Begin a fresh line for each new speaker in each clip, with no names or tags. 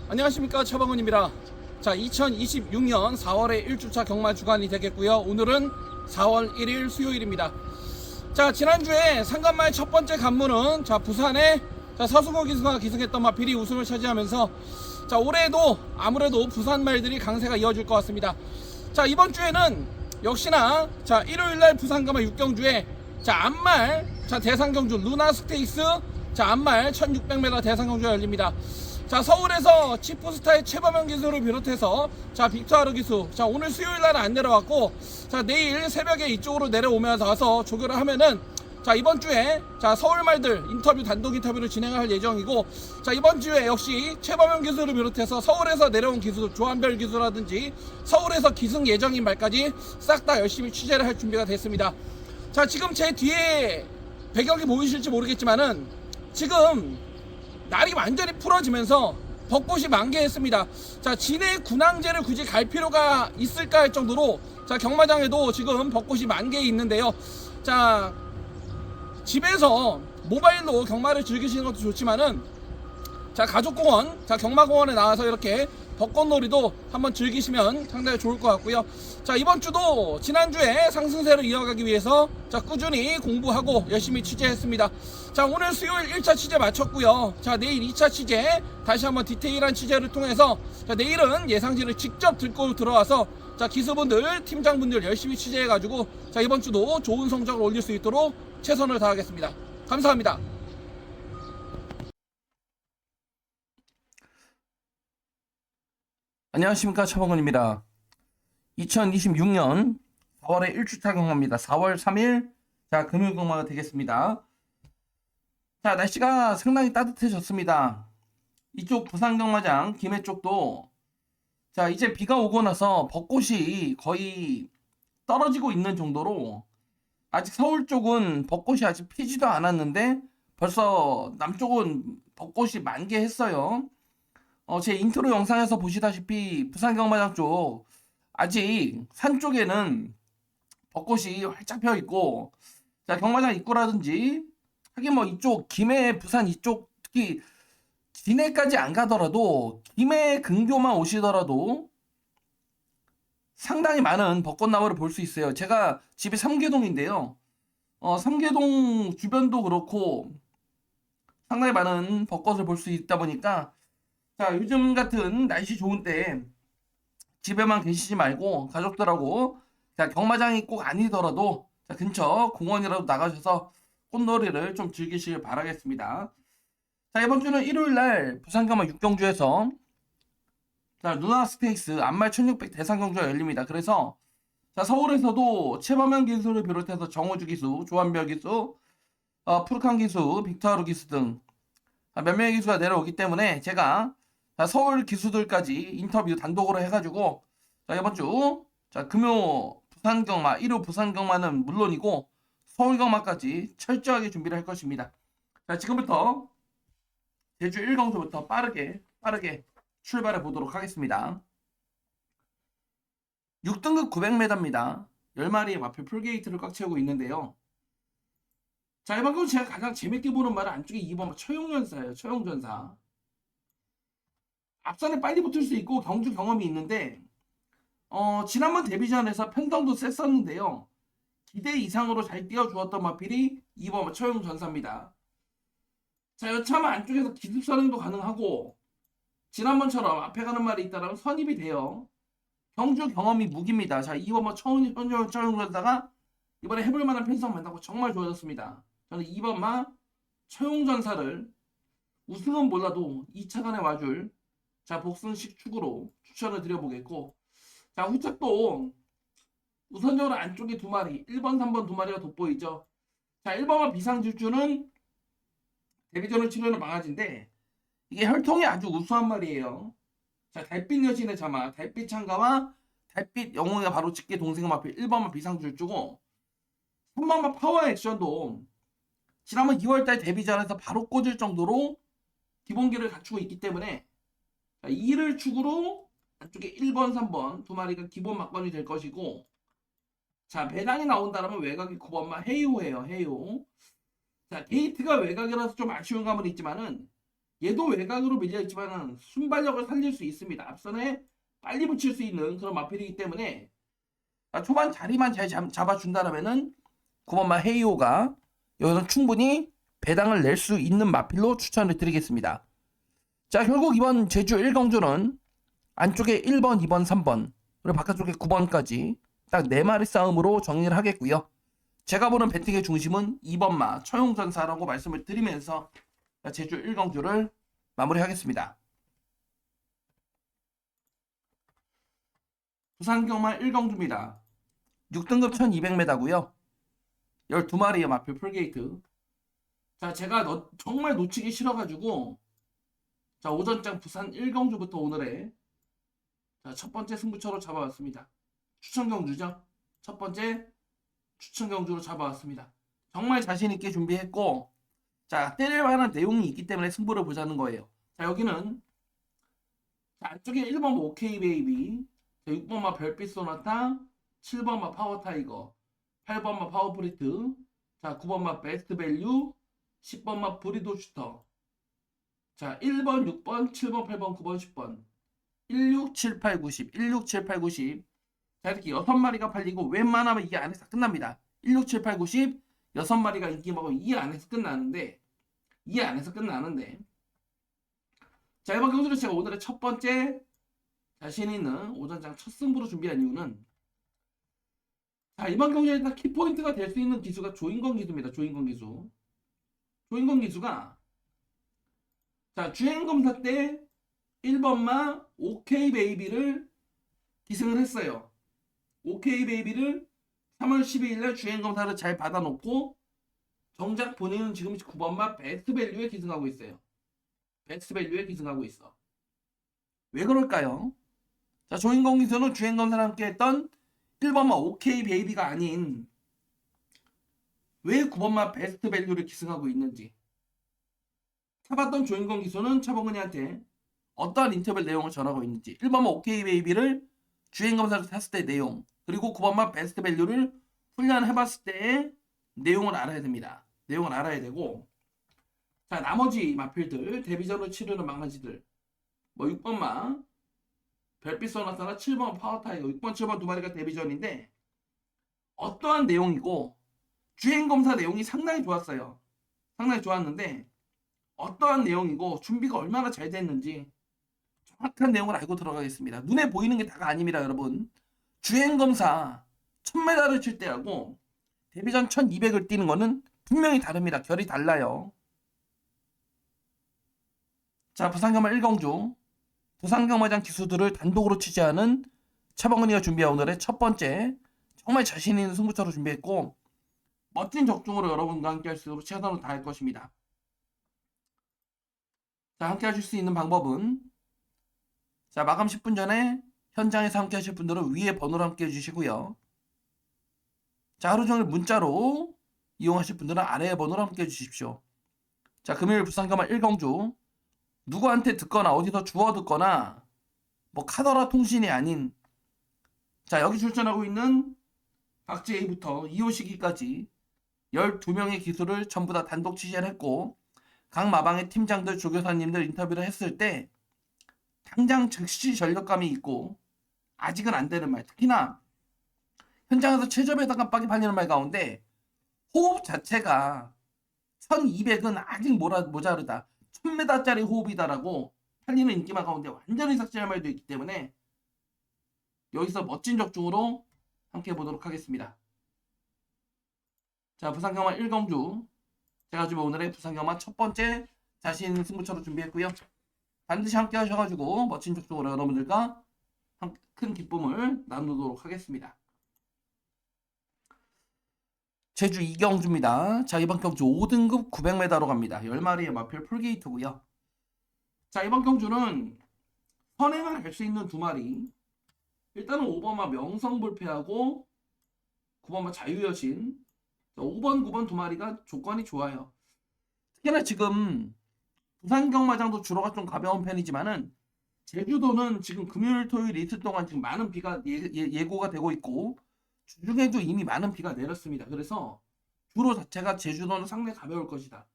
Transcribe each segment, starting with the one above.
안녕하십니까, 최방훈입니다. 자, 2026년 4월의 1주차 경마 주간이 되겠고요. 오늘은 4월 1일 수요일입니다. 자, 지난주에 상간마의 첫 번째 관문은 부산의 서승호 기수가 기승했던 마필이 우승을 차지하면서 올해도 아무래도 부산 말들이 강세가 이어질 것 같습니다. 자, 이번 주에는 역시나 일요일날 부산가마 6경주에 암말 대상경주 루나 스테이스 암말 1600m 대상경주가 열립니다. 서울에서 치프스타의 최범현 기수를 비롯해서 빅토아르 기수 오늘 수요일날은 안 내려왔고 내일 새벽에 이쪽으로 내려오면서 와서 조교를 하면은 이번 주에 서울말들 인터뷰 단독 인터뷰를 진행할 예정이고 이번 주에 역시 최범현 기수를 비롯해서 서울에서 내려온 기수 조한별 기수라든지 서울에서 기승 예정인 말까지 싹 다 열심히 취재를 할 준비가 됐습니다. 지금 제 뒤에 배경이 보이실지 모르겠지만은 지금 날이 완전히 풀어지면서 벚꽃이 만개했습니다. 진해 군항제를 굳이 갈 필요가 있을까 할 정도로 경마장에도 지금 벚꽃이 만개해 있는데요. 집에서 모바일로 경마를 즐기시는 것도 좋지만은 가족공원, 경마공원에 나와서 이렇게 벚꽃놀이도 한번 즐기시면 상당히 좋을 것 같고요. 이번 주도 지난주에 상승세를 이어가기 위해서 꾸준히 공부하고 열심히 취재했습니다. 오늘 수요일 1차 취재 마쳤고요. 내일 2차 취재 다시 한번 디테일한 취재를 통해서 내일은 예상지를 직접 들고 들어와서 기수분들, 팀장분들 열심히 취재해가지고 이번 주도 좋은 성적을 올릴 수 있도록 최선을 다하겠습니다. 감사합니다.
안녕하십니까, 최범근입니다. 2026년 4월의 1주차 경마입니다. 4월 3일 금요일 경마가 되겠습니다. 날씨가 상당히 따뜻해졌습니다. 이쪽 부산 경마장 김해 쪽도 이제 비가 오고 나서 벚꽃이 거의 떨어지고 있는 정도로 아직 서울 쪽은 벚꽃이 아직 피지도 않았는데 벌써 남쪽은 벚꽃이 만개했어요. 제 인트로 영상에서 보시다시피 부산 경마장 쪽 아직 산 쪽에는 벚꽃이 활짝 펴 있고 경마장 입구라든지 하긴 뭐 이쪽 김해 부산 이쪽 특히 진해까지 안 가더라도 김해 근교만 오시더라도 상당히 많은 벚꽃나무를 볼 수 있어요. 제가 집이 삼계동인데요. 삼계동 주변도 그렇고 상당히 많은 벚꽃을 볼 수 있다 보니까 요즘 같은 날씨 좋은 때 집에만 계시지 말고 가족들하고 경마장이 꼭 아니더라도 근처 공원이라도 나가셔서 꽃놀이를 좀 즐기시길 바라겠습니다. 이번 주는 일요일날 부산경마 6경주에서 루나 스테이스 암말 1600 대상경주가 열립니다. 그래서 서울에서도 최범현 기수를 비롯해서 정호주 기수, 조한별 기수, 푸르칸 기수, 빅토아르 기수 등 몇 명의 기수가 내려오기 때문에 제가 서울 기수들까지 인터뷰 단독으로 해가지고 이번 주 금요 부산경마 1호 부산경마는 물론이고 서울경마까지 철저하게 준비를 할 것입니다. 지금부터 제주 1경주부터 빠르게 출발해 보도록 하겠습니다. 6등급 900m입니다. 10마리의 마필 풀게이트를 꽉 채우고 있는데요. 이만큼 제가 가장 재밌게 보는 말은 안쪽에 2번 처용전사예요. 처용전사. 앞선에 빨리 붙을 수 있고 경주 경험이 있는데 지난번 데뷔전에서 편성도 셌었는데요. 기대 이상으로 잘 뛰어주었던 마필이 2번 처용전사입니다. 여차하면 안쪽에서 기습선행도 가능하고 지난번처럼 앞에 가는 말이 있다면 선입이 돼요. 경주 경험이 무기입니다. 2번 처용전사가 이번에 해볼 만한 편성 만나고 정말 좋아졌습니다. 저는 2번마 처용전사를 우승은 몰라도 2차간에 와줄 복승식 축으로 추천을 드려보겠고 후측도 우선적으로 안쪽에 2마리 1번 3번 2마리가 돋보이죠. 1번마 비상질주는 데뷔전을 치르는 망아지인데 이게 혈통이 아주 우수한 말이에요. 달빛 여신의 자마 달빛 창가와 달빛 영웅의 바로 직계 동생 마필 1번마 비상질주고 3번마 파워 액션도 지난번 2월달 데뷔전에서 바로 꽂을 정도로 기본기를 갖추고 있기 때문에 이를 축으로 안쪽에 1번 3번 2마리가 기본 막번이 될 것이고 배당이 나온다면 외곽이 9번마 헤이오예요. 헤이오. 게이트가 외곽이라서 좀 아쉬운 감은 있지만은 얘도 외곽으로 밀려있지만 순발력을 살릴 수 있습니다. 앞선에 빨리 붙일 수 있는 그런 마필이기 때문에 초반 자리만 잘 잡아준다라면은 9번마 헤이오가 여기서 충분히 배당을 낼 수 있는 마필로 추천을 드리겠습니다. 자, 결국 이번 제주 1경주는 안쪽에 1번, 2번, 3번 그리고 바깥쪽에 9번까지 딱 4마리 싸움으로 정리를 하겠고요. 제가 보는 배팅의 중심은 2번마 처용전사라고 말씀을 드리면서 제주 1경주를 마무리하겠습니다. 부산경마 1경주입니다. 6등급 1200m고요. 12마리의 마필 풀게이트. 자, 제가 정말 놓치기 싫어가지고 자, 오전장 부산 1경주부터 오늘의 자, 첫 번째 승부처로 잡아왔습니다. 추천경주죠. 첫 번째 추천경주로 잡아왔습니다. 정말 자신있게 준비했고 자, 때릴 만한 내용이 있기 때문에 승부를 보자는 거예요. 자, 여기는 자, 안쪽에 1번 오케이 베이비, 6번마 별빛 소나타, 7번마 파워 타이거, 8번마 파워 프리트, 자, 9번마 베스트 밸류, 10번마 브리도 슈터. 자, 1번, 6번, 7번, 8번, 9번, 10번. 16, 7, 8, 90. 16, 7, 8, 90. 자, 이렇게 6마리가 팔리고 웬만하면 이 안에서 끝납니다. 16, 7, 8, 90. 6마리가 인기 먹으면 이 안에서 끝나는데 자, 이번 경주를 제가 오늘의 첫 번째 자신 있는 오전장 첫 승부로 준비한 이유는 자, 이번 경주에 일단 키포인트가 될 수 있는 기수가 조인건 기수입니다. 조인건 기수가 자, 주행검사 때 1번마 오케이 베이비를 기승을 했어요. 오케이 베이비를 3월 12일날 주행검사를 잘 받아놓고 정작 본인은 지금 9번마 베스트 밸류에 기승하고 있어요. 왜 그럴까요? 자, 조인건 기수는 주행검사를 함께 했던 1번마 오케이 베이비가 아닌 왜 9번마 베스트 밸류를 기승하고 있는지 타봤던 조인건 기수는 차범근이한테 어떠한 인터뷰 내용을 전하고 있는지 1번마 오케이 베이비를 주행검사를 탔을 때 내용 그리고 9번마 베스트 밸류를 훈련해봤을 때의 내용을 알아야 됩니다. 내용을 알아야 되고 자, 나머지 마필들 데뷔전을 치르는 망가지들 뭐 6번마 별빛 소나타나 7번 파워타이거 6번 7번 두 마리가 데뷔전인데 어떠한 내용이고 주행검사 내용이 상당히 좋았어요. 상당히 좋았는데 어떠한 내용이고 준비가 얼마나 잘 됐는지 정확한 내용을 알고 들어가겠습니다. 눈에 보이는 게 다가 아닙니다, 여러분. 주행검사 1000m를 칠 때하고 데뷔전 1200을 뛰는 거는 분명히 다릅니다. 결이 달라요. 자, 부산경마 1경주 부산경마장 기수들을 단독으로 취재하는 차범근이가 준비한 오늘의 첫 번째 정말 자신 있는 승부처로 준비했고 멋진 적중으로 여러분과 함께 할 수 있도록 최선을 다할 것입니다. 자, 함께 하실 수 있는 방법은 자, 마감 10분 전에 현장에서 함께 하실 분들은 위에 번호로 함께 해주시고요. 자, 하루 종일 문자로 이용하실 분들은 아래의 번호로 함께 해주십시오. 자, 금요일 부산경마 1경주 누구한테 듣거나 어디서 주워 듣거나 뭐 카더라 통신이 아닌 자, 여기 출전하고 있는 박지혜부터 이호식이까지 12명의 기수를 전부 다 단독 취재를 했고 각 마방의 팀장들 조교사님들 인터뷰를 했을 때 당장 즉시 전력감이 있고 아직은 안 되는 말 특히나 현장에서 최저배 깜빡이 팔리는 말 가운데 호흡 자체가 1200은 아직 모자르다 1000m짜리 호흡이다라고 팔리는 인기말 가운데 완전히 삭제할 말도 있기 때문에 여기서 멋진 적중으로 함께 해보도록 하겠습니다. 자, 부산경마 1경주 제가 지금 오늘의 부산경마 첫 번째 자신 있는 승부처로 준비했고요. 반드시 함께 하셔가지고 멋진 적중으로 여러분들과 큰 기쁨을 나누도록 하겠습니다. 제주 2경주입니다. 자, 이번 경주 5등급 900m로 갑니다. 10마리의 마필 풀게이트고요. 자, 이번 경주는 선행을 할 수 있는 두 마리. 일단은 5번마 명성불패하고 9번마 자유여신. 5번, 9번 두 마리가 조건이 좋아요. 특히나 지금 부산경마장도 주로가 좀 가벼운 편이지만은 제주도는 지금 금요일, 토요일 이틀 동안 지금 많은 비가 예고가 되고 있고 주중에도 이미 많은 비가 내렸습니다. 그래서 주로 자체가 제주도는 상당히 가벼울 것이다.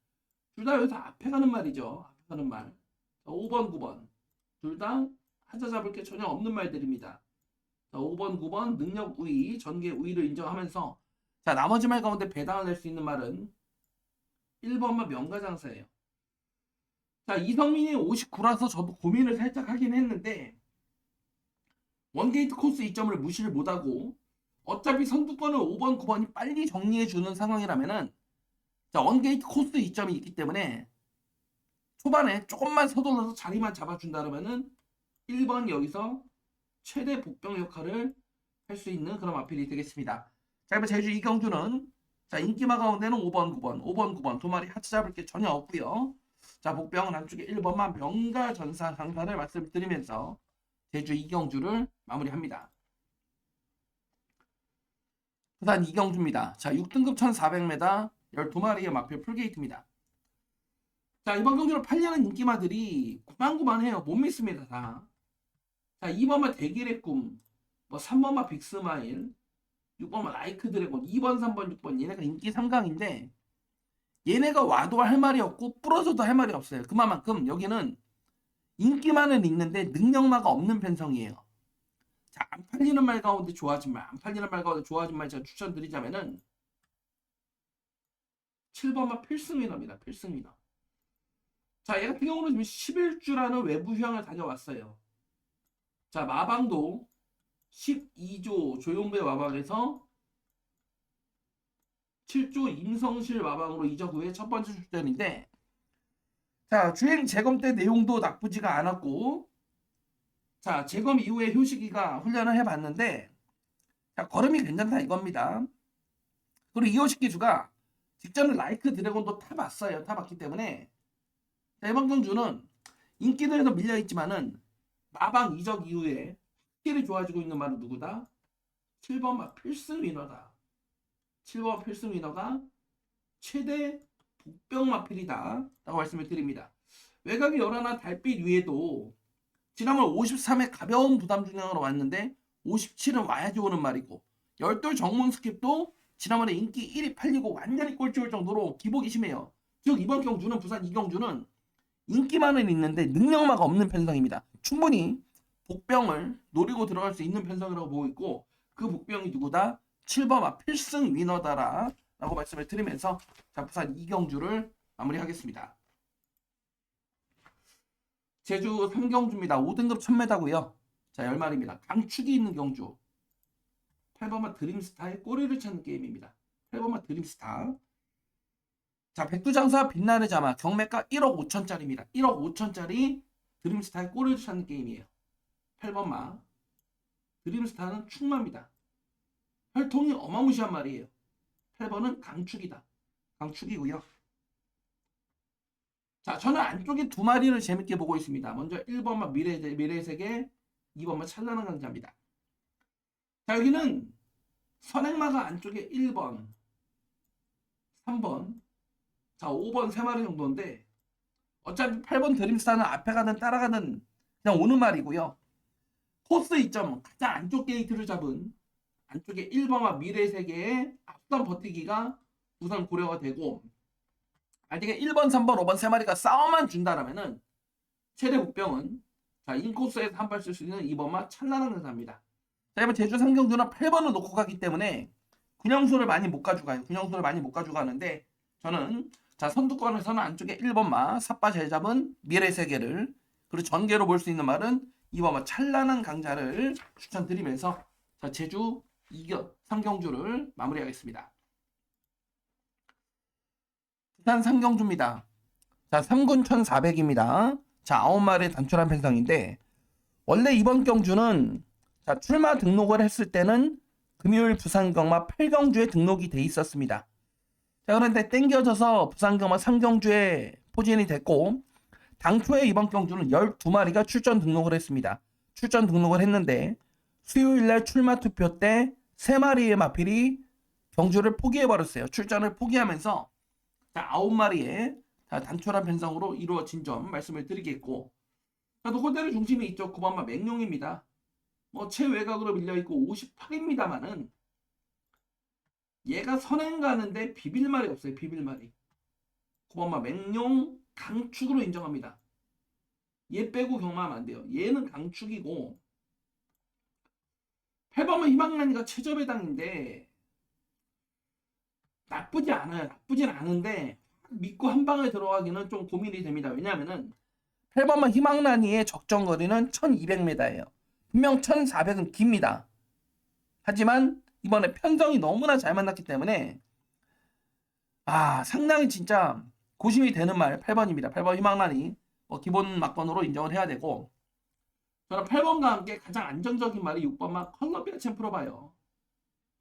둘 다 여기서 앞에 가는 말이죠. 앞에 하는 말. 자, 5번, 9번. 둘 다 하자 잡을 게 전혀 없는 말들입니다. 자, 5번, 9번 능력 우위, 전개 우위를 인정하면서 자, 나머지 말 가운데 배당을 낼 수 있는 말은 1번만 명가장사예요. 자, 이성민이 59라서 저도 고민을 살짝 하긴 했는데 원게이트 코스 2점을 무시를 못하고 어차피 선두권을 5번, 9번이 빨리 정리해주는 상황이라면은 자, 원게이트 코스 2점이 있기 때문에 초반에 조금만 서둘러서 자리만 잡아준다 그러면은 1번 여기서 최대 복병 역할을 할 수 있는 그런 마필이 되겠습니다. 자, 그럼 제주 이경주는 자, 인기마 가운데는 5번, 9번, 5번, 9번 두 마리 하트 잡을 게 전혀 없고요. 자, 복병은 안쪽에 1번만 명가전사 강사를 말씀드리면서 제주 이경주를 마무리합니다. 부산 이경주입니다. 자, 6등급 1400m 12마리의 마필 풀게이트입니다. 자, 이번 경주로 팔려는 인기마들이 구만구만해요. 못 믿습니다, 다. 자, 2번마 대길의 꿈, 뭐 3번마 빅스마일, 6번마 라이크 드래곤, 2번, 3번, 6번 얘네가 인기 3강인데 얘네가 와도 할 말이 없고 부러져도 할 말이 없어요. 그만큼 여기는 인기만은 있는데 능력마가 없는 편성이에요. 자, 안 팔리는 말 가운데 좋아진 말, 안 팔리는 말 가운데 좋아진 말 제가 추천드리자면은 7번마 필승위너입니다. 필승위너. 자, 얘 같은 경우는 지금 11주라는 외부 휴양을 다녀왔어요. 자, 마방도 12조 조용배 마방에서 7조 임성실 마방으로 이적 후에 첫 번째 출전인데 자, 주행 재검 때 내용도 나쁘지가 않았고 자, 재검 이후에 효식이가 훈련을 해봤는데 자, 걸음이 괜찮다 이겁니다. 그리고 이호식 기수가 직전에 라이크 드래곤도 타봤어요. 타봤기 때문에 이번 경주는 인기들에서 밀려있지만은 마방 이적 이후에 스킬이 좋아지고 있는 말은 누구다? 7번 필승 위너다. 7번 필승 위너가 최대 복병 마필이다 라고 말씀을 드립니다. 외곽이 열하나 달빛 위에도 지난번 53회 가벼운 부담 중량으로 왔는데 57은 와야지 오는 말이고 열돌 정문 스킵도 지난번에 인기 1위 팔리고 완전히 꼴찌올 정도로 기복이 심해요. 즉 이번 경주는 부산 이경주는 인기만은 있는데 능력마가 없는 편성입니다. 충분히 복병을 노리고 들어갈 수 있는 편성이라고 보고 있고 그 복병이 누구다? 7번 필승 위너다라 라고 말씀을 드리면서 자, 부산 이경주를 마무리하겠습니다. 제주 3경주입니다. 5등급 1000m고요. 자, 10마리입니다. 강축이 있는 경주. 8번마 드림스타의 꼬리를 찾는 게임입니다. 8번마 드림스타. 자, 백두장사 빛나는 자마 경매가 1억 5천짜리입니다. 1억 5천짜리 드림스타의 꼬리를 찾는 게임이에요. 8번마 드림스타는 충마입니다. 혈통이 어마무시한 말이에요. 8번은 강축이다. 강축이고요. 자, 저는 안쪽에 두 마리를 재밌게 보고 있습니다. 먼저 1번마 미래의 세계, 2번마 찬란한 강자입니다. 자, 여기는 선행마가 안쪽에 1번, 3번, 자, 5번 3마리 정도인데 어차피 8번 드림스타는 앞에 가든 따라가든 그냥 오는 말이고요. 코스 2점 가장 안쪽 게이트를 잡은 안쪽에 1번과 미래의 세계의 앞선 버티기가 우선 고려가 되고 만약에 1번, 3번, 5번 3마리가 싸움만 준다라면은 최대 복병은 자, 인코스에서 한 발 쓸 수 있는 2번마 찬란한 강사입니다. 자, 이번 제주 상경주는 8번을 놓고 가기 때문에 군영수를 많이 못 가져가요. 군영수를 많이 못 가져가는데 저는 자, 선두권에서는 안쪽에 1번마 삿바 잘 잡은 미래의 세계를 그리고 전개로 볼 수 있는 말은 2번마 찬란한 강자를 추천드리면서 자, 제주 3경주를 마무리하겠습니다. 부산 3경주입니다. 자, 3군 1400입니다. 자, 9마리의 단촐한 편성인데 원래 이번 경주는 자, 출마 등록을 했을 때는 금요일 부산경마 8경주에 등록이 돼 있었습니다. 자, 그런데 땡겨져서 부산경마 3경주에 포진이 됐고 당초에 이번 경주는 12마리가 출전 등록을 했습니다. 출전 등록을 했는데 수요일날 출마 투표 때 3마리의 마필이 경주를 포기해버렸어요. 출전을 포기하면서 자, 9마리의 단촐한 편성으로 이루어진 점 말씀을 드리겠고 자, 노골대로 중심이 있죠. 9번마 맹룡입니다. 뭐 최외곽으로 밀려있고 58입니다만은 얘가 선행 가는데 비빌말이 없어요. 비빌말이. 9번마 맹룡 강축으로 인정합니다. 얘 빼고 경마하면 안 돼요. 얘는 강축이고 8번은 희망란이가 최저배당인데 나쁘지 않아요. 나쁘진 않은데 믿고 한 방에 들어가기는 좀 고민이 됩니다. 왜냐하면은 8번은 희망란이의 적정거리는 1200m예요. 분명 1400은 깁니다. 하지만 이번에 편성이 너무나 잘 만났기 때문에 상당히 진짜 고심이 되는 말 8번입니다. 8번 희망란이 기본 막번으로 인정을 해야 되고, 저는 8번과 함께 가장 안정적인 말이 6번만 컬럼비아 챔프로 봐요.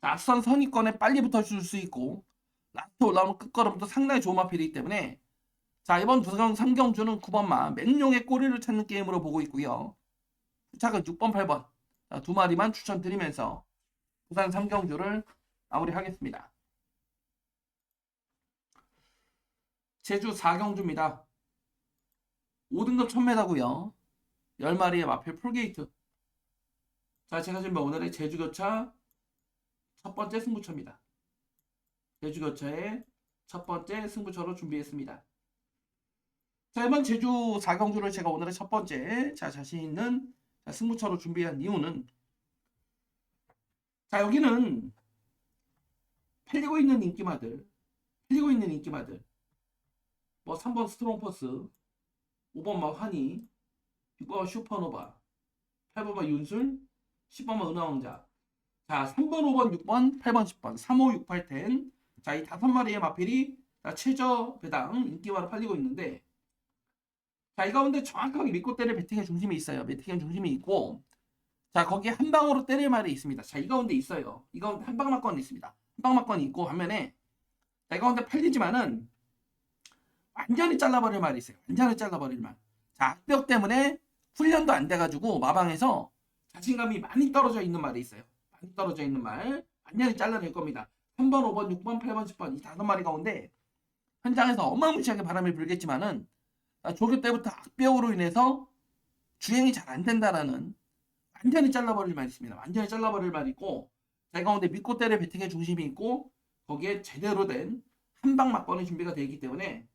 앞선 선위권에 빨리 붙어줄 수 있고 라스트 올라오면 끝걸음도 상당히 좋은 마필이기 때문에 이번 부산 3경주는 9번만 맹룡의 꼬리를 찾는 게임으로 보고 있고요. 후착은 6번, 8번 두 마리만 추천드리면서 부산 3경주를 마무리하겠습니다. 제주 4경주입니다. 5등급 1000m고요. 10마리의 마필 풀게이트. 제가 준비한 오늘의 제주교차 첫 번째 승부처입니다. 제주교차의 첫 번째 승부처로 준비했습니다. 이번 제주 4경주를 제가 오늘의 첫 번째 자신 있는 승부처로 준비한 이유는 여기는 팔리고 있는 인기마들 3번 스트롱퍼스, 5번만 환희, 6번만 슈퍼노바, 8번만 윤술, 10번만 은하왕자. 3번, 5번, 6번, 8번, 10번, 3, 5, 6, 8, 10. 이 5마리의 마필이 최저 배당 인기마로 팔리고 있는데, 이 가운데 정확하게 믿고 때릴 배팅의 중심이 있어요. 배팅의 중심이 있고, 거기에 한 방으로 때릴 말이 있습니다. 이 가운데 있어요. 이 가운데 한 방 막건이 있습니다. 한 방 막건이 있고 반면에 이 가운데 팔리지만은 완전히 잘라버릴 말이 있어요. 완전히 잘라버릴 말. 악벽 때문에 훈련도 안 돼가지고 마방에서 자신감이 많이 떨어져 있는 말이 있어요. 많이 떨어져 있는 말 완전히 잘라낼 겁니다. 3번, 5번, 6번, 8번, 10번 이 5마리 가운데 현장에서 어마무시하게 바람이 불겠지만은 조교 때부터 악벽으로 인해서 주행이 잘 안 된다라는 완전히 잘라버릴 말이 있습니다. 완전히 잘라버릴 말이 있고 이 가운데 믿고 때릴 배팅의 중심이 있고 거기에 제대로 된 한방 막번의 준비가 되어 있기 때문에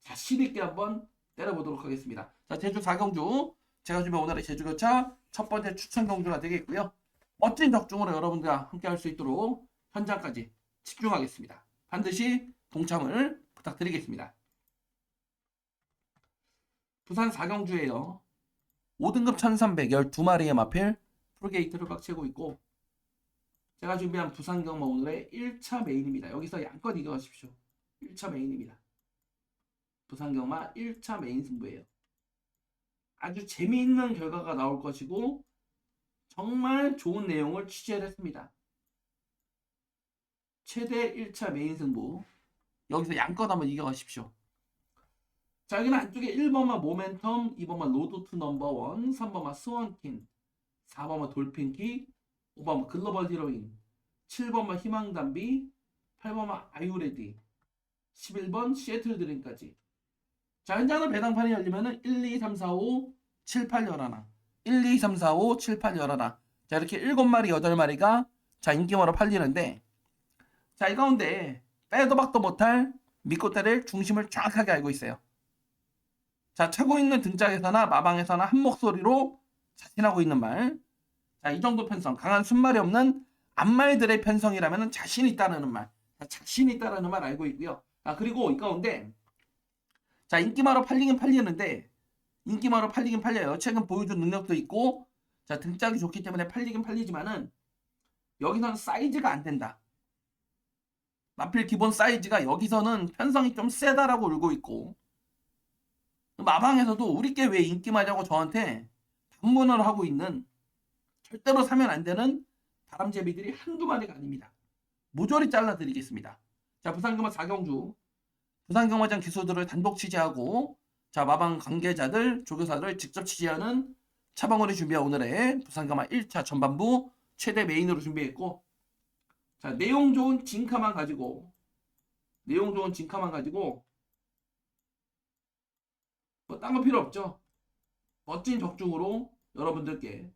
자신 있게 한번 때려보도록 하겠습니다. 제주 4경주 제가 준비한 오늘의 제주교차 첫 번째 추천 경주가 되겠고요. 멋진 적중으로 여러분들과 함께 할 수 있도록 현장까지 집중하겠습니다. 반드시 동참을 부탁드리겠습니다. 부산 4경주에요. 5등급 1300 12마리의 마필 풀게이트를 꽉채고 있고 제가 준비한 부산 경마 오늘의 1차 메인입니다. 여기서 양껏 이겨가십시오. 1차 메인입니다. 부산 경마 1차 메인 승부예요. 아주 재미있는 결과가 나올 것이고 정말 좋은 내용을 취재를 했습니다. 최대 1차 메인 승부 여기서 양껏 한번 이겨가십시오. 여기는 안쪽에 1번만 모멘텀, 2번만 로드 투 넘버원, 3번만 스원킨, 4번만 돌핀킥, 5번만 글로벌 히로인, 7번만 희망담비, 8번만 아유레디, 11번 시애틀 드림까지. 현장은 배당판이 열리면은 1, 2, 3, 4, 5, 7, 8 열하나 1, 2, 3, 4, 5, 7, 8 열하나 이렇게 7마리, 8마리가 인기마로 팔리는데 이 가운데 빼도 박도 못할 믿고 때릴 중심을 정확하게 알고 있어요. 차고 있는 등짝에서나 마방에서나 한 목소리로 자신하고 있는 말. 이 정도 편성, 강한 순말이 없는 앞말들의 편성이라면 자신 있다는 말. 자신 있다는 말 알고 있고요. 그리고 이 가운데 인기마로 팔리긴 팔리는데 인기마로 팔리긴 팔려요. 최근 보여준 능력도 있고 등짝이 좋기 때문에 팔리긴 팔리지만은 여기서는 사이즈가 안 된다. 마필 기본 사이즈가 여기서는 편성이 좀 세다라고 울고 있고 마방에서도 우리께 왜 인기마냐고 저한테 반문을 하고 있는 절대로 사면 안 되는 바람제비들이 한두 마리가 아닙니다. 모조리 잘라드리겠습니다. 부산경마 4경주 부산경마장 기수들을 단독 취재하고 마방 관계자들, 조교사들을 직접 취재하는 차방원이 준비한 오늘의 부산경마 1차 전반부 최대 메인으로 준비했고 내용 좋은 징카만 가지고 딴 거 필요 없죠. 멋진 적중으로 여러분들께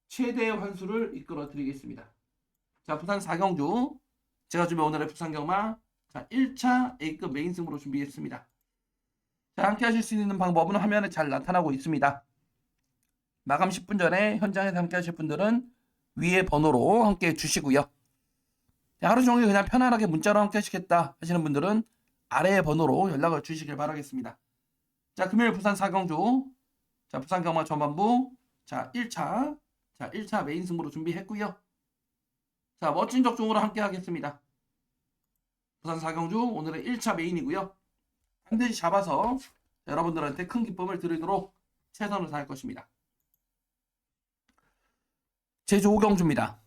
최대의 환수를 이끌어 드리겠습니다. 부산 4경주 제가 준비한 오늘의 부산경마 1차 A급 메인 승부로 준비했습니다. 자, 함께 하실 수 있는 방법은 화면에 잘 나타나고 있습니다. 마감 10분 전에 현장에서 함께 하실 분들은 위에 번호로 함께 해주시고요. 하루 종일 그냥 편안하게 문자로 함께 하시겠다 하시는 분들은 아래의 번호로 연락을 주시길 바라겠습니다. 자, 금요일 부산 사경주, 자, 부산 경마 전반부, 자, 1차 메인 승부로 준비했고요. 자, 멋진 적중으로 함께 하겠습니다. 부산 사경주 오늘의 1차 메인이고요. 반드시 잡아서 여러분들한테 큰 기쁨을 드리도록 최선을 다할 것입니다. 제주 오경주입니다.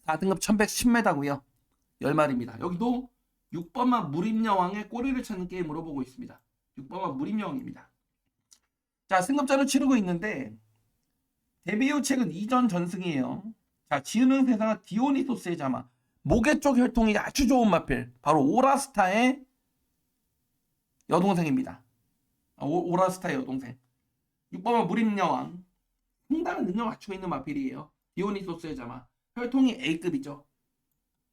4등급 1110m고요. 10마리입니다. 여기도 6번만 무림여왕의 꼬리를 찾는 게임으로 보고 있습니다. 6번만 무림여왕입니다. 자, 승급전을 치르고 있는데 데뷔 후 최근 2전 전승이에요. 자, 지은응 세상은 디오니소스의 자마, 목의 쪽 혈통이 아주 좋은 마필, 바로 오라스타의 여동생입니다. 오라스타의 여동생. 6번만 무림여왕, 상당한 능력을 갖추고 있는 마필이에요. 디오니소스의 자마, 혈통이 A급이죠.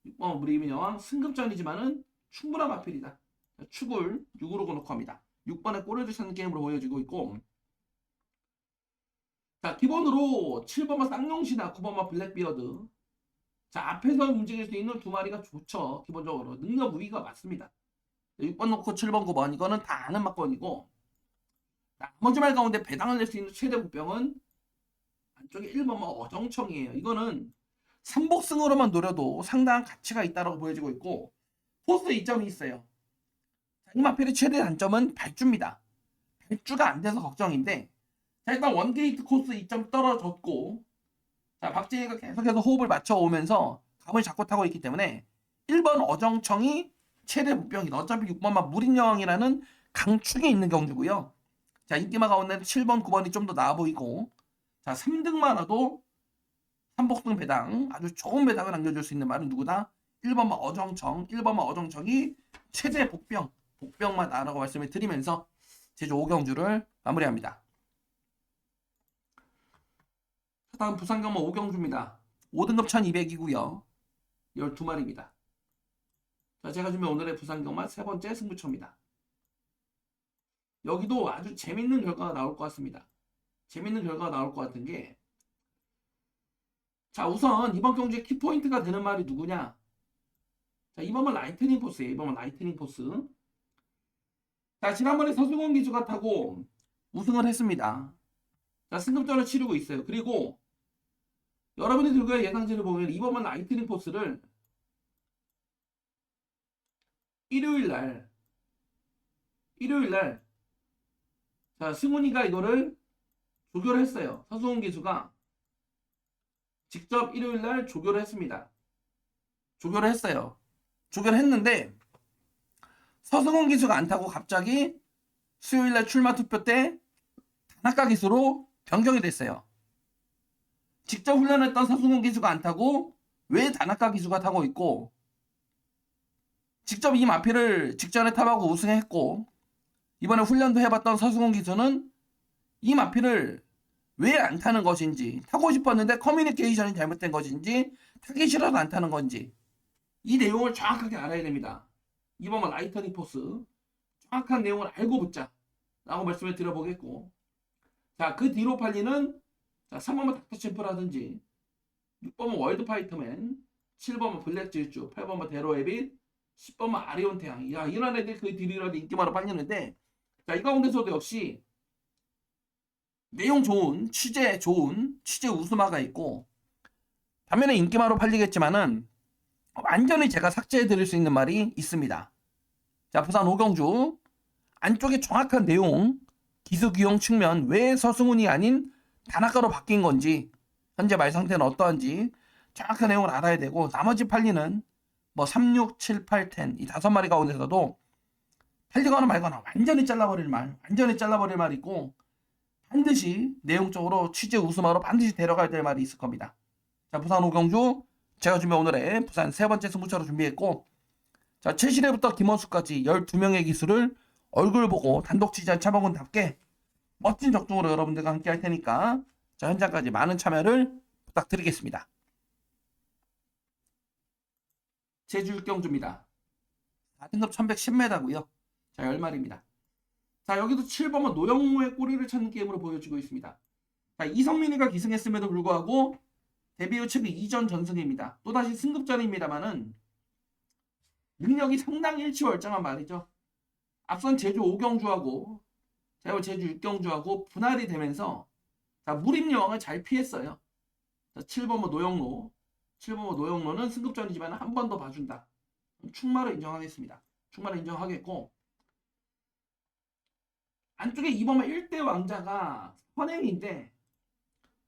6번 무림의 여왕, 승급전이지만은 충분한 마필이다. 축을 6으로 놓고 합니다. 6번에 꼬리를 찾는 게임으로 보여지고 있고, 자, 기본으로 7번만 쌍용시나 9번만 블랙비어드. 자, 앞에서 움직일 수 있는 두 마리가 좋죠. 기본적으로 능력 우위가 맞습니다. 6번 놓고 7번 9번 이거는 다 아는 막건이고, 나머지 말 가운데 배당을 낼 수 있는 최대 복병은 안쪽에 1번만 어정청이에요. 이거는 삼복승으로만 노려도 상당한 가치가 있다고 보여지고 있고, 포스 이점이 있어요. 이 마필의 최대 단점은 발주입니다. 발주가 안 돼서 걱정인데, 자, 일단 원게이트 코스 2점 떨어졌고, 자, 박재희가 계속해서 호흡을 맞춰오면서 감을 잡고 타고 있기 때문에 1번 어정청이 최대 복병이다. 어차피 6번만 무림여왕이라는 강축이 있는 경주고요. 자, 인기마 가운데 7번 9번이 좀 더 나아 보이고, 자, 3등만 와도 3복승 배당, 아주 좋은 배당을 안겨줄 수 있는 말은 누구다? 1번만 어정청, 1번만 어정청이 최대 복병만 나라고 말씀을 드리면서 제주 오경주를 마무리합니다. 다음 부산경마 오경주입니다. 5등급 1200이고요. 12마리입니다. 자, 제가 준비한 오늘의 부산경마 세 번째 승부처입니다. 여기도 아주 재밌는 결과가 나올 것 같습니다. 재밌는 결과가 나올 것 같은 게, 자, 우선 이번 경주의 키포인트가 되는 말이 누구냐? 자, 이번은 라이트닝 포스예요. 이번은 라이트닝 포스. 자, 지난번에 서승원 기수가 타고 우승을 했습니다. 자, 승급전을 치르고 있어요. 그리고 여러분이 들고의 예상치를 보면 이번은 라이트닝 포스를 일요일날 자, 승훈이가 이거를 조교를 했어요. 서승원 기수가 직접 일요일날 조교를 했습니다. 조교를 했어요. 조교를 했는데 서승원 기수가 안 타고 갑자기 수요일날 출마 투표 때 다나카 기수로 변경이 됐어요. 직접 훈련했던 서승원 기수가 안 타고 왜 다나카 기수가 타고 있고, 직접 이 마필을 직전에 탑하고 우승했고, 이번에 훈련도 해봤던 서승원 기수는 이 마필을 왜 안 타는 것인지, 타고 싶었는데 커뮤니케이션이 잘못된 것인지, 타기 싫어서 안 타는 건지, 이 내용을 정확하게 알아야 됩니다. 이번은 라이터닝 포스 정확한 내용을 알고 붙자 라고 말씀을 드려보겠고, 자, 그 뒤로 팔리는, 자, 3번은 닥터챔프라든지 6번은 월드파이터맨, 7번은 블랙질주, 8번은 데로에빗, 10번은 아리온 태양. 야, 이런 애들 그 뒤로 인기마로 팔리는데, 자, 이 가운데서도 역시 내용 좋은, 취재 좋은, 취재 우수마가 있고, 반면에 인기마로 팔리겠지만은 완전히 제가 삭제해 드릴 수 있는 말이 있습니다. 자, 부산 오경주 안쪽에 정확한 내용, 기수기용 측면, 왜 서승훈이 아닌 다나카로 바뀐 건지, 현재 말 상태는 어떠한지 정확한 내용을 알아야 되고, 나머지 팔리는 뭐 3, 6, 7, 8, 10 이 5마리 가운데서도 팔리거나 말거나 완전히 잘라버릴 말 있고, 반드시 내용적으로 취재 우수마로 반드시 데려가야 될 말이 있을 겁니다. 자, 부산 오경주 제가 준비한 오늘의 부산 세 번째 승부처로 준비했고, 자, 최실애부터 김원수까지 12명의 기수를 얼굴 보고 단독 취재한 차범근답게 멋진 적중으로 여러분들과 함께 할 테니까, 자, 현장까지 많은 참여를 부탁드리겠습니다. 제주 육경주입니다. 4등급 1110m고요. 자, 10마리입니다. 자, 여기도 7번은 노영로의 꼬리를 찾는 게임으로 보여지고 있습니다. 자, 이성민이가 기승했음에도 불구하고 데뷔 후 최근 2전 전승입니다. 또다시 승급전입니다만은 능력이 상당히 일치월장한 말이죠. 앞선 제주 5경주하고 제주 6경주하고 분할이 되면서 자, 무립여왕을 잘 피했어요. 자, 7번은 노영로. 7번은 노영로는 승급전이지만 한 번 더 봐준다. 충마를 인정하겠습니다. 충마를 인정하겠고, 안쪽에 2번은 1대 왕자가 선행인데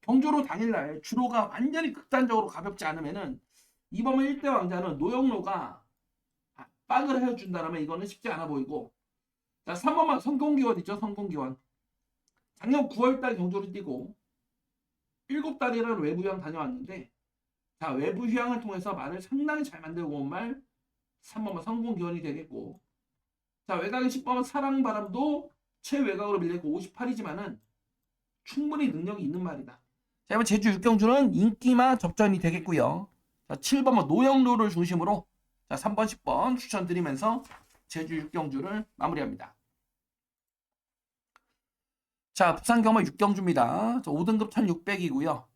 경주로 당일날 주로가 완전히 극단적으로 가볍지 않으면은 2번은 1대 왕자는 노영로가 압박을 해준다면 이거는 쉽지 않아 보이고, 자, 3번은 성공기원이죠. 성공기원. 작년 9월달 경주를 뛰고 7달이라는 외부 휴양 다녀왔는데, 자, 외부 휴양을 통해서 말을 상당히 잘 만들고 온 말 3번은 성공기원이 되겠고, 자, 외곽의 10번은 사랑바람도 최외곽으로 밀렸고 58이지만은 충분히 능력이 있는 말이다. 자, 이번 제주 6경주는 인기마 접전이 되겠고요. 자, 7번은 노영로를 중심으로 자, 3번, 10번 추천드리면서 제주 6경주를 마무리합니다. 자, 부산 경마 6경주입니다. 5등급 1600이고요.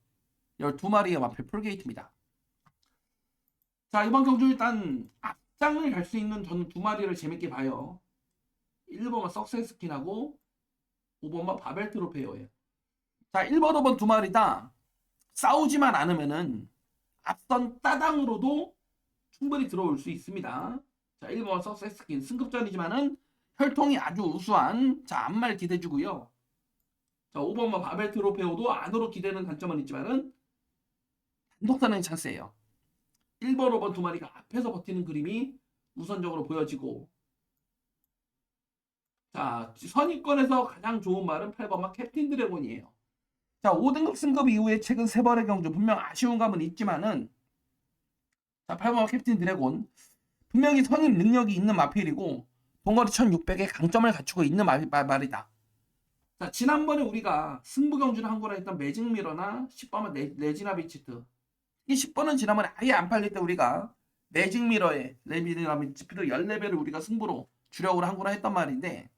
12마리의 마필 풀게이트입니다. 자, 이번 경주 일단 앞장을 갈 수 있는 저는 2마리를 재밌게 봐요. 1번은 석세스킨하고 5번은 바벨 트로페어예요. 자, 1번, 5번 2마리 다 싸우지만 않으면은 앞선 따당으로도 충분히 들어올 수 있습니다. 자, 1번 석세스킨 승급전이지만은 혈통이 아주 우수한 자, 앞말 기대주고요. 자, 5번은 바벨 트로페어도 안으로 기대는 단점은 있지만은 단독사는 찬스예요. 1번, 5번 2마리가 앞에서 버티는 그림이 우선적으로 보여지고, 자, 선입권에서 가장 좋은 말은 8번만 캡틴 드래곤이에요. 자, 5등급 승급 이후에 최근 3번의 경주 분명 아쉬운 감은 있지만은, 자, 8번만 캡틴 드래곤 분명히 선입 능력이 있는 마필이고 동거리 1600의 강점을 갖추고 있는 말이다. 자, 지난번에 우리가 승부 경주를 한 거라 했던 매직 미러나 10번은 레지나 비치트, 이 10번은 지난번에 아예 안 팔릴 때 우리가 매직 미러에 레지나 비치트 10레벨을 우리가 승부로 주력으로 한 거라 했단 말인데,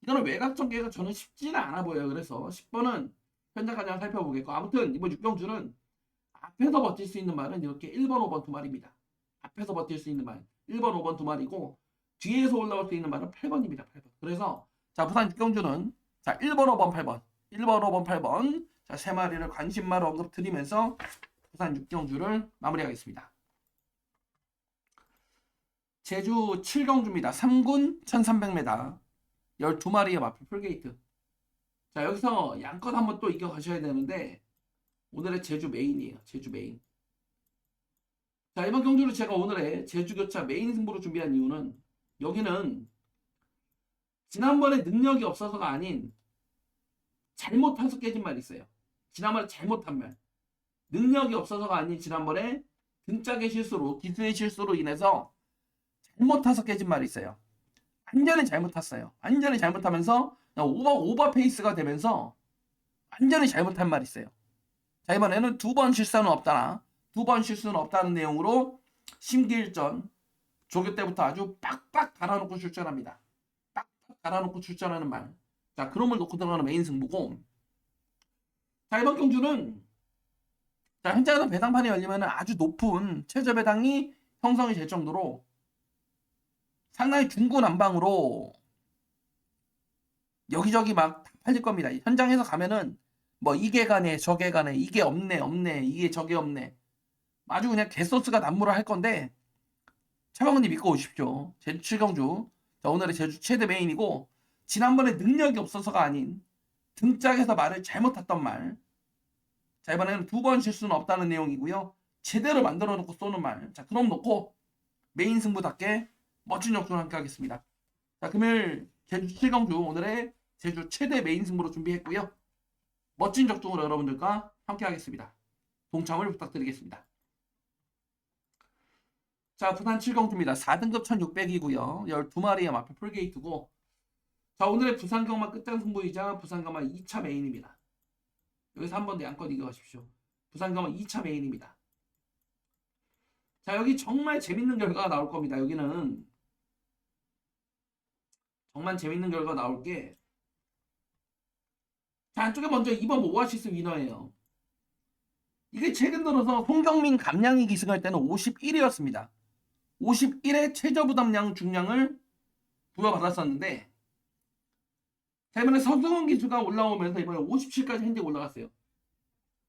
이거는 외곽 전개가 저는 쉽지는 않아 보여요. 그래서 10번은 현장 가장 살펴보겠고, 아무튼 이번 6경주는 앞에서 버틸 수 있는 말은 이렇게 1번, 5번 2마리입니다. 앞에서 버틸 수 있는 말 1번, 5번 2마리고 뒤에서 올라올 수 있는 말은 8번입니다. 8번. 그래서 자, 부산 6경주는 자, 1번, 5번 8번 1번, 5번 8번 자, 3마리를 관심마로 언급 드리면서 부산 6경주를 마무리하겠습니다. 제주 7경주입니다. 3군 1300m 12마리의 마필 풀게이트. 자, 여기서 양껏 한번 또 이겨 가셔야 되는데 오늘의 제주 메인이에요. 제주 메인. 자, 이번 경주를 제가 오늘의 제주 교차 메인 승부로 준비한 이유는, 여기는 지난번에 능력이 없어서가 아닌 잘못해서 깨진 말이 있어요. 지난번에 잘못한 말. 능력이 없어서가 아닌 지난번에 등짝의 실수로, 기수의 실수로 인해서 잘못해서 깨진 말이 있어요. 완전히 잘못 탔어요. 완전히 잘못하면서 오버 페이스가 되면서 완전히 잘못한 말이 있어요. 자, 이번에는 2번 실수는 없다나 2번 실수는 없다는 내용으로 심기일전 조교 때부터 아주 빡빡 달아놓고 출전합니다. 빡빡 달아놓고 출전하는 말. 자, 그럼을 놓고 들어가는 메인 승부고, 자, 이번 경주는 자, 현장에서 배당판이 열리면 아주 높은 최저 배당이 형성이 될 정도로 상당히 중구난방으로 여기저기 막 팔릴 겁니다. 현장에서 가면은 뭐 이게 가네 저게 가네 이게 없네 이게 저게 없네 아주 그냥 개소스가 난무를 할 건데 차범근님 믿고 오십시오. 제주 7경주 자, 오늘의 제주 최대 메인이고, 지난번에 능력이 없어서가 아닌 등짝에서 말을 잘못 탔던 말. 자, 이번에는 2번 실수는 없다는 내용이고요. 제대로 만들어 놓고 쏘는 말. 자, 그럼 놓고 메인 승부답게 멋진 역전을 함께 하겠습니다. 자, 금요일 제주 7경주 오늘의 제주 최대 메인 승부로 준비했고요. 멋진 적중으로 여러분들과 함께 하겠습니다. 동참을 부탁드리겠습니다. 자, 부산 7경주입니다. 4등급 1600이고요. 12마리의 마필 풀게이트고, 자, 오늘의 부산 경마 끝장 승부이자 부산 경마 2차 메인입니다. 여기서 한 번 더 양껏 이겨가십시오. 부산 경마 2차 메인입니다. 자, 여기 정말 재밌는 결과가 나올 겁니다. 여기는 정말 재밌는 결과 나올 게, 자, 안쪽에 먼저 2번 오아시스 위너예요. 이게 최근 들어서 송경민 감량이 기승할 때는 51이었습니다. 51의 최저 부담량 중량을 부여받았었는데, 자, 이번에 서승원 기수가 올라오면서 이번에 57까지 현재 올라갔어요.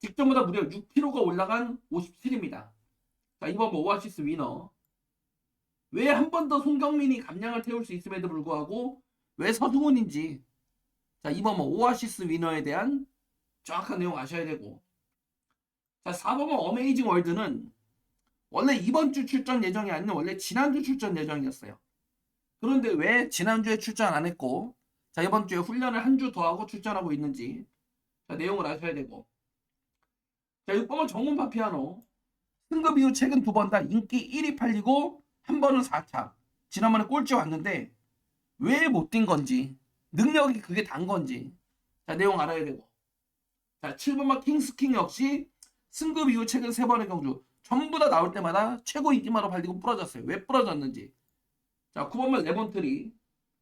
직전보다 무려 6kg가 올라간 57입니다. 자, 이번 오아시스 위너. 왜 한 번 더 송경민이 감량을 태울 수 있음에도 불구하고 왜 서승훈인지, 자, 이번 오아시스 위너에 대한 정확한 내용 아셔야 되고, 자, 4번 어메이징 월드는 원래 이번 주 출전 예정이 아닌 원래 지난주 출전 예정이었어요. 그런데 왜 지난주에 출전 안 했고, 자, 이번 주에 훈련을 한 주 더 하고 출전하고 있는지, 자, 내용을 아셔야 되고, 자, 6번은 정훈파 피아노. 승급 이후 최근 2번 다 인기 1위 팔리고 한 번은 4차. 지난번에 꼴찌 왔는데 왜 못 뛴 건지, 능력이 그게 단 건지, 자, 내용 알아야 되고, 자, 7번만 킹스킹 역시 승급 이후 최근 3번의 경주 전부 다 나올 때마다 최고 인기마로 발리고 부러졌어요. 왜 부러졌는지. 자, 9번만 레몬트리.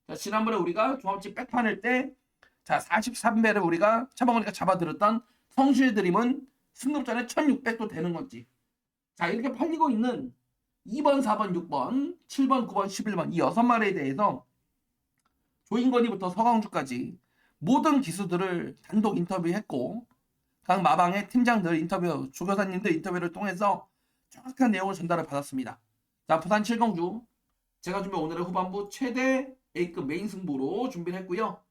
자, 지난번에 우리가 종합집 백판일 때, 자, 43배를 우리가 차방으니까 잡아들었던 성실 드림은 승급전에 1600도 되는 건지. 자, 이렇게 팔리고 있는 2번, 4번, 6번, 7번, 9번, 11번 이 6마리에 대해서 조인건이부터 서강주까지 모든 기수들을 단독 인터뷰했고, 각 마방의 팀장들 인터뷰, 조교사님들 인터뷰를 통해서 정확한 내용을 전달을 받았습니다. 자, 부산 7경주 제가 준비 오늘의 후반부 최대 A급 메인 승부로 준비를 했고요.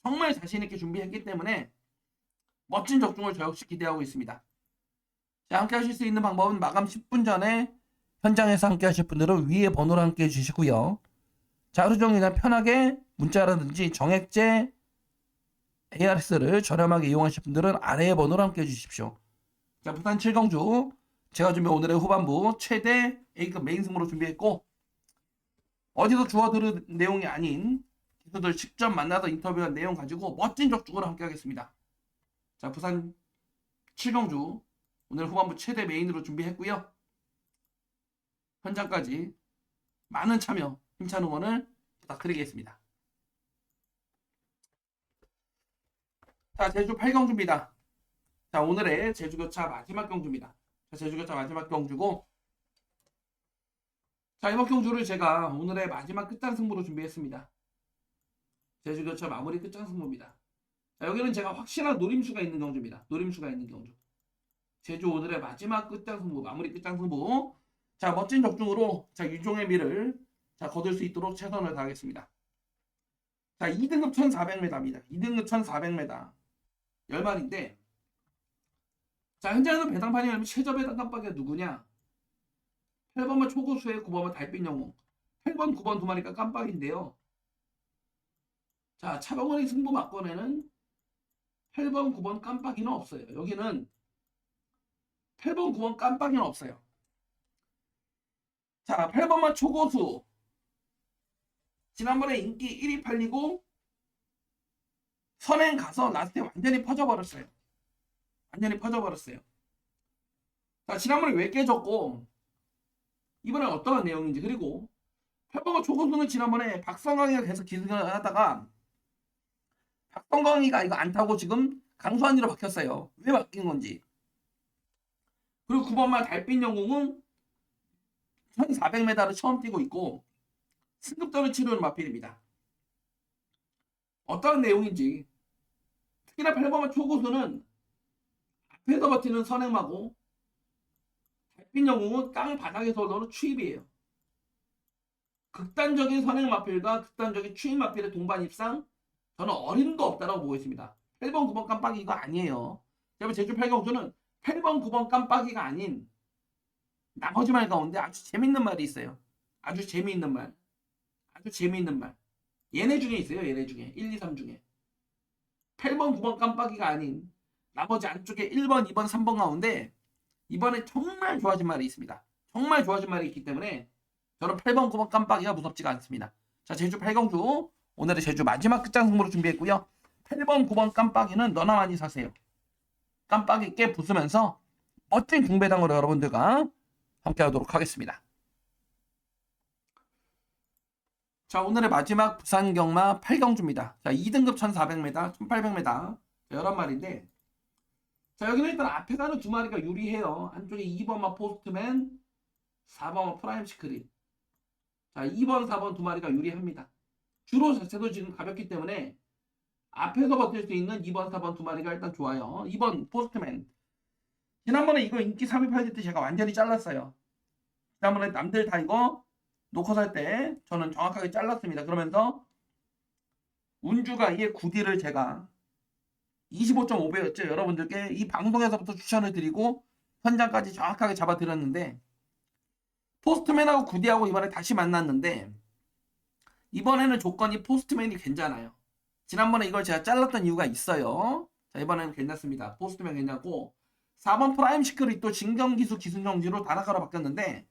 정말 자신있게 준비했기 때문에 멋진 적중을 저 역시 기대하고 있습니다. 자, 함께 하실 수 있는 방법은 마감 10분 전에 현장에서 함께 하실 분들은 위에 번호를 함께 해주시고요. 자, 하루 종일 편하게 문자라든지 정액제 ARS를 저렴하게 이용하실 분들은 아래의 번호를 함께 해주십시오. 자, 부산 7경주 제가 준비 오늘의 후반부 최대 A급 메인 승부로 준비했고, 어디서 주워 들은 내용이 아닌 기수들 직접 만나서 인터뷰한 내용 가지고 멋진 적중으로 함께 하겠습니다. 자, 부산 7경주 오늘 후반부 최대 메인으로 준비했고요. 현장까지 많은 참여, 힘찬 응원을 부탁드리겠습니다. 자, 제주 8경주입니다. 자, 오늘의 제주교차 마지막 경주입니다. 자, 제주교차 마지막 경주고, 자, 이번 경주를 제가 오늘의 마지막 끝장 승부로 준비했습니다. 제주교차 마무리 끝장 승부입니다. 자, 여기는 제가 확실한 노림수가 있는 경주입니다. 노림수가 있는 경주. 제주 오늘의 마지막 끝장 승부, 마무리 끝장 승부. 자, 멋진 적중으로 자, 유종의 미를 자, 거둘 수 있도록 최선을 다하겠습니다. 자, 2등급 1400m입니다. 2등급 1400m. 10마리인데, 자, 현재는 배당판이 열면 최저 배당 깜빡이가 누구냐? 8번만 초고수에 9번만 달빛 영웅. 8번, 9번 두 마리가 깜빡인데요. 자, 차범근의 승부 막권에는 8번, 9번 깜빡이는 없어요. 여기는 8번, 9번 깜빡이는 없어요. 자, 8번만 초고수. 지난번에 인기 1위 팔리고 선행 가서 라스트에 완전히 퍼져버렸어요. 완전히 퍼져버렸어요. 자, 지난번에 왜 깨졌고 이번에 어떠한 내용인지, 그리고 8번만 초고수는 지난번에 박성광이가 계속 기승을 하다가 박성광이가 이거 안 타고 지금 강수환이로 바뀌었어요. 왜 바뀐 건지. 그리고 9번만 달빛 영웅은 1400m를 처음 뛰고 있고 승급전을 치르는 마필입니다. 어떠한 내용인지, 특히나 8번만 초고수는 앞에서 버티는 선행마고 달빛 영웅은 땅 바닥에서 올라오는 추입이에요. 극단적인 선행 마필과 극단적인 추입 마필의 동반 입상, 저는 어림도 없다라고 보고 있습니다. 8번, 9번 깜빡이 이거 아니에요. 여러분, 제주 8경주는 8번, 9번 깜빡이가 아닌 나머지 말 가운데 아주 재밌는 말이 있어요. 아주 재미있는 말. 아주 재미있는 말. 얘네 중에 있어요. 얘네 중에. 1, 2, 3 중에. 8번, 9번 깜빡이가 아닌 나머지 안쪽에 1번, 2번, 3번 가운데 이번에 정말 좋아진 말이 있습니다. 정말 좋아진 말이 있기 때문에 저는 8번, 9번 깜빡이가 무섭지가 않습니다. 자, 제주 8경주 오늘의 제주 마지막 끝장 승부로 준비했고요. 8번, 9번 깜빡이는 너나 많이 사세요. 깜빡이 깨 부수면서 멋진 중배당으로 여러분들과 함께 하도록 하겠습니다. 자, 오늘의 마지막 부산 경마 8경주입니다. 자, 2등급 1400m, 1800m 11마리인데, 자, 여기는 일단 앞에 가는 두 마리가 유리해요. 한쪽에 2번마 포스트맨, 4번마 프라임 시크릿. 자, 2번, 4번 두 마리가 유리합니다. 주로 자체도 지금 가볍기 때문에 앞에서 버틸 수 있는 2번, 4번 두 마리가 일단 좋아요. 2번 포스트맨. 지난번에 이거 인기 328일 때 제가 완전히 잘랐어요. 지난번에 남들 다 이거 놓고 살 때 저는 정확하게 잘랐습니다. 그러면서 운주가 이게 9D를 제가 25.5배였죠. 여러분들께 이 방송에서부터 추천을 드리고 현장까지 정확하게 잡아드렸는데, 포스트맨하고 9D하고 이번에 다시 만났는데 이번에는 조건이 포스트맨이 괜찮아요. 지난번에 이걸 제가 잘랐던 이유가 있어요. 자, 이번에는 괜찮습니다. 포스트맨 괜찮고, 4번 프라임 시크릿도 진경기수 기승정지로 다나카로 바뀌었는데,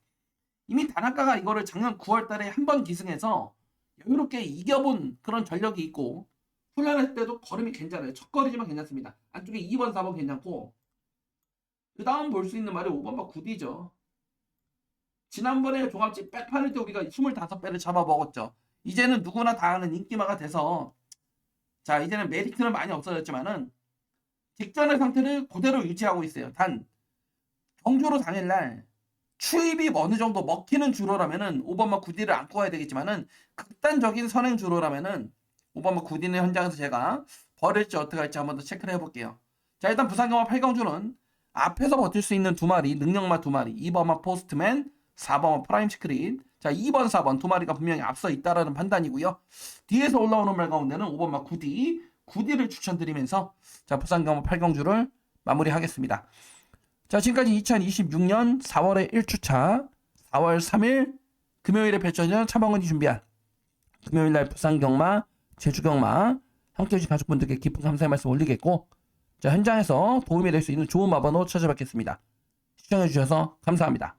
이미 다나카가 이거를 작년 9월 달에 한 번 기승해서 여유롭게 이겨본 그런 전력이 있고, 훈련할 때도 걸음이 괜찮아요. 첫 거리지만 괜찮습니다. 안쪽에 2번, 4번 괜찮고, 그 다음 볼 수 있는 말이 5번과 9D죠. 지난번에 종합집 백판일 때 우리가 25배를 잡아 먹었죠. 이제는 누구나 다 아는 인기마가 돼서, 자, 이제는 메리트는 많이 없어졌지만은 직전의 상태를 그대로 유지하고 있어요. 단 경주로 당일날 추입이 어느 정도 먹히는 주로라면은 5번마 9D를 안고 가야 되겠지만은, 극단적인 선행 주로라면은 5번마 9D는 현장에서 제가 버릴지 어떻게 할지 한번 더 체크를 해볼게요. 자, 일단 부산경마 8경주는 앞에서 버틸 수 있는 두 마리, 능력마 두 마리, 2번마 포스트맨, 4번마 프라임 시크릿. 자, 2번, 4번 두 마리가 분명히 앞서 있다라는 판단이고요. 뒤에서 올라오는 말 가운데는 5번마 9D, 9D를 추천드리면서 자, 부산경마 8경주를 마무리하겠습니다. 자, 지금까지 2026년 4월의 1주차 4월 3일 금요일에 펼쳐지는 차범근이 준비한 금요일날 부산경마, 제주경마 함께해 주신 가족분들께 깊은 감사의 말씀 올리겠고, 자, 현장에서 도움이 될 수 있는 좋은 마번호 찾아뵙겠습니다. 시청해 주셔서 감사합니다.